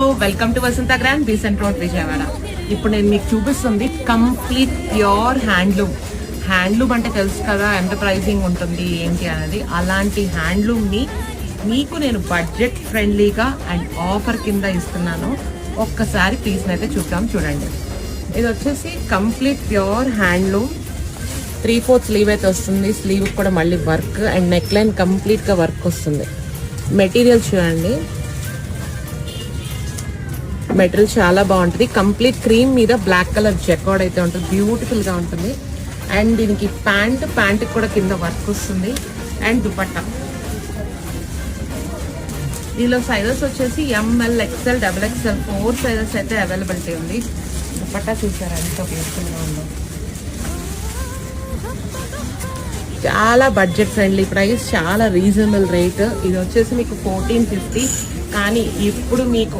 Welcome to Vasantha grand Besant road Vijayawada. ఇప్పుడు నేను మీకు చూపిస్తుంది కంప్లీట్ ప్యూర్ హ్యాండ్లూమ్ అంటే తెలుసు కదా ఎంత ప్రైసింగ్ ఉంటుంది ఏంటి అనేది. అలాంటి హ్యాండ్లూమ్ని మీకు నేను బడ్జెట్ ఫ్రెండ్లీగా అండ్ ఆఫర్ కింద ఇస్తున్నాను. ఒక్కసారి పీస్ని అయితే చూడండి. ఇది వచ్చేసి కంప్లీట్ ప్యూర్ హ్యాండ్లూమ్ 3/4 స్లీవ్ అయితే వస్తుంది. స్లీవ్ కూడా మళ్ళీ వర్క్ అండ్ నెక్ లైన్ కంప్లీట్గా వర్క్ వస్తుంది. మెటీరియల్ చూడండి, మెటీరియల్ చాలా బాగుంటుంది. కంప్లీట్ క్రీమ్ మీద బ్లాక్ కలర్ జెకార్డ్ అయితే ఉంటుంది, బ్యూటిఫుల్గా ఉంటుంది. అండ్ దీనికి ప్యాంట్కి కూడా కింద వర్క్ వస్తుంది. అండ్ దుపట్టా దీనిలో సైజెస్ వచ్చేసి ఎంఎల్, ఎక్స్ఎల్, XXL 4 సైజెస్ అయితే అవైలబిలిటీ ఉంది. దుపట్టా చూసారా ఎంత బ్యూటిఫుల్గా ఉందో. చాలా బడ్జెట్ ఫ్రెండ్లీ ప్రైస్, చాలా రీజనబుల్ రేట్. ఇది వచ్చేసి మీకు 1450, కానీ ఇప్పుడు మీకు